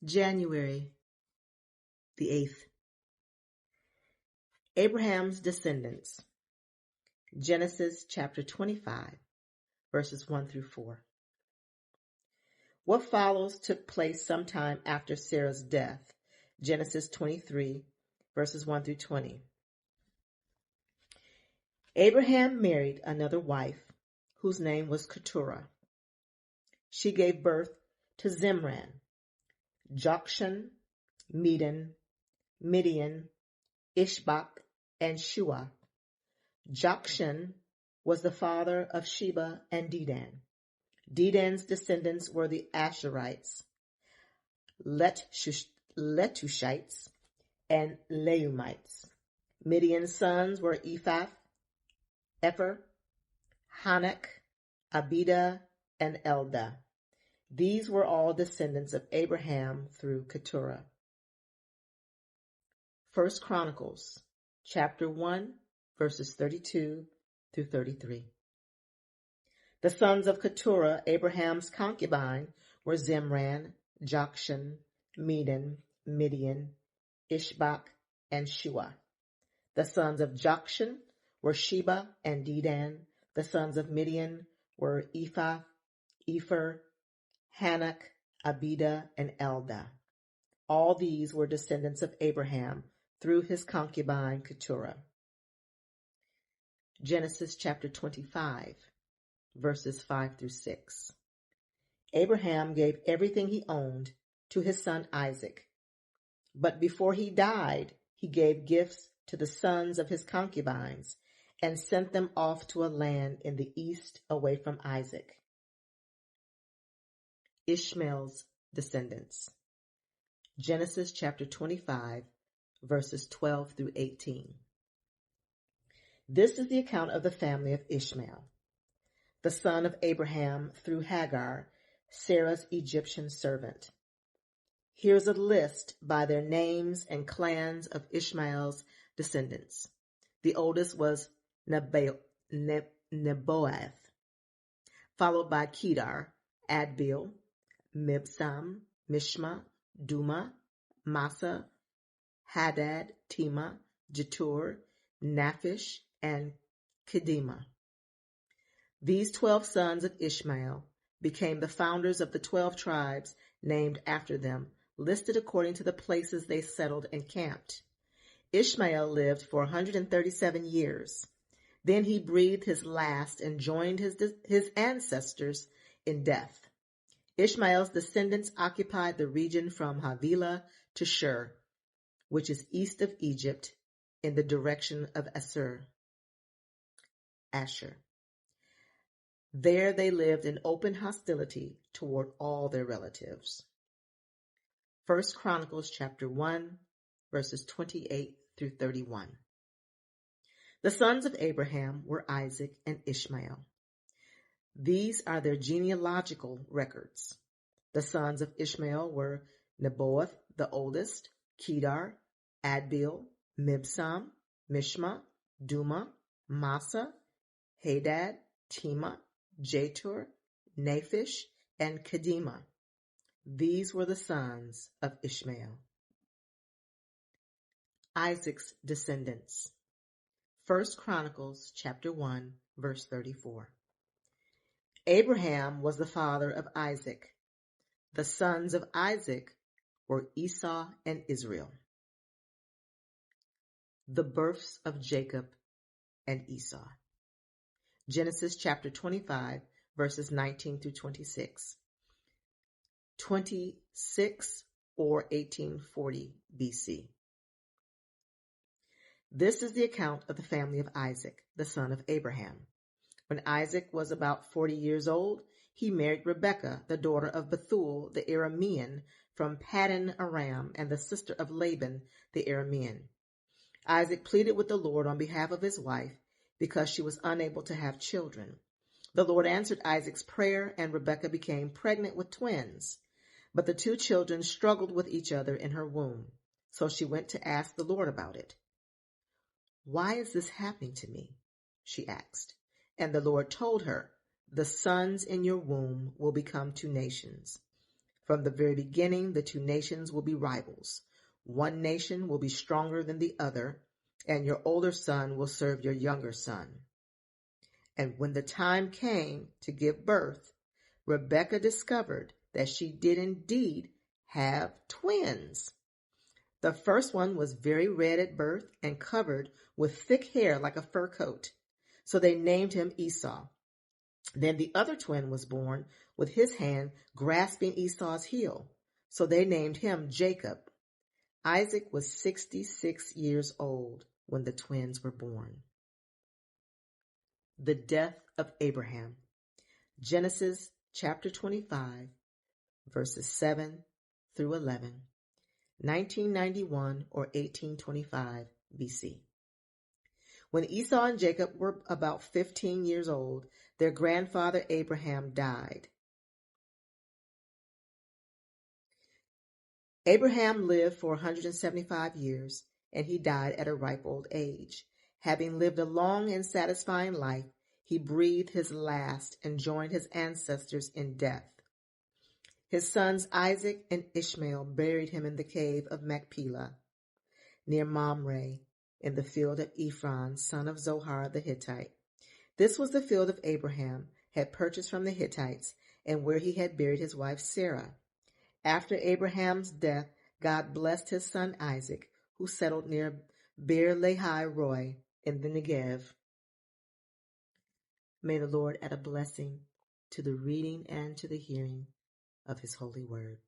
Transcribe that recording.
January the 8th. Abraham's descendants. Genesis chapter 25, verses 1 through 4. What follows took place sometime after Sarah's death. Genesis 23, verses 1 through 20. Abraham married another wife, whose name was Keturah. She gave birth to Zimran, Jokshan, Medan, Midian, Ishbak, and Shua. Jokshan was the father of Sheba and Dedan. Dedan's descendants were the Asherites, Letushites, and Leumites. Midian's sons were Ephah, Epher, Hanak, Abida, and Eldah. These were all descendants of Abraham through Keturah. 1 Chronicles chapter 1, verses 32 through 33. The sons of Keturah, Abraham's concubine, were Zimran, Jokshan, Medan, Midian, Ishbak, and Shua. The sons of Jokshan were Sheba and Dedan. The sons of Midian were Ephah, Epher, Hanak, Abida, and Eldah. All these were descendants of Abraham through his concubine Keturah. Genesis chapter 25, verses 5 through 6. Abraham gave everything he owned to his son Isaac. But before he died, he gave gifts to the sons of his concubines and sent them off to a land in the east away from Isaac. Ishmael's descendants. Genesis chapter 25, verses 12 through 18. This is the account of the family of Ishmael, the son of Abraham through Hagar, Sarah's Egyptian servant. Here's a list by their names and clans of Ishmael's descendants. The oldest was Nebaioth, followed by Kedar, Adbeel, Mibsam, Mishma, Duma, Massa, Hadad, Tema, Jetur, Naphish, and Kedema. These 12 sons of Ishmael became the founders of the 12 tribes named after them, listed according to the places they settled and camped. Ishmael lived for 137 years. Then he breathed his last and joined his ancestors in death. Ishmael's descendants occupied the region from Havilah to Shur, which is east of Egypt in the direction of Asher. There they lived in open hostility toward all their relatives. 1 Chronicles chapter 1, verses 28 through 31. The sons of Abraham were Isaac and Ishmael. These are their genealogical records. The sons of Ishmael were Nebaioth, the oldest, Kedar, Adbeel, Mibsam, Mishma, Duma, Massa, Hadad, Tema, Jetur, Naphish, and Kedema. These were the sons of Ishmael. Isaac's descendants. 1 Chronicles chapter 1, verse 34. Abraham was the father of Isaac. The sons of Isaac were Esau and Israel. The births of Jacob and Esau. Genesis chapter 25, verses 19 through 26. 26 or 1840 BC. This is the account of the family of Isaac, the son of Abraham. When Isaac was about 40 years old, he married Rebekah, the daughter of Bethuel the Aramean from Paddan Aram, and the sister of Laban the Aramean. Isaac pleaded with the Lord on behalf of his wife because she was unable to have children. The Lord answered Isaac's prayer, and Rebekah became pregnant with twins. But the two children struggled with each other in her womb, so she went to ask the Lord about it. "Why is this happening to me?" she asked. And the Lord told her, "The sons in your womb will become two nations. From the very beginning, the two nations will be rivals. One nation will be stronger than the other, and your older son will serve your younger son. And when the time came to give birth, Rebekah discovered that she did indeed have twins. The first one was very red at birth and covered with thick hair like a fur coat. So they named him Esau. Then the other twin was born with his hand grasping Esau's heel. So they named him Jacob. Isaac was 66 years old when the twins were born. The death of Abraham. Genesis chapter 25, verses 7 through 11, 1991 or 1825 BC. When Esau and Jacob were about 15 years old, their grandfather Abraham died. Abraham lived for 175 years, and he died at a ripe old age. Having lived a long and satisfying life, he breathed his last and joined his ancestors in death. His sons Isaac and Ishmael buried him in the cave of Machpelah, near Mamre, in the field of Ephron, son of Zohar the Hittite. This was the field of Abraham had purchased from the Hittites, and where he had buried his wife Sarah. After Abraham's death, God blessed his son Isaac, who settled near Beer Lahai Roi in the Negev. May the Lord add a blessing to the reading and to the hearing of his holy word.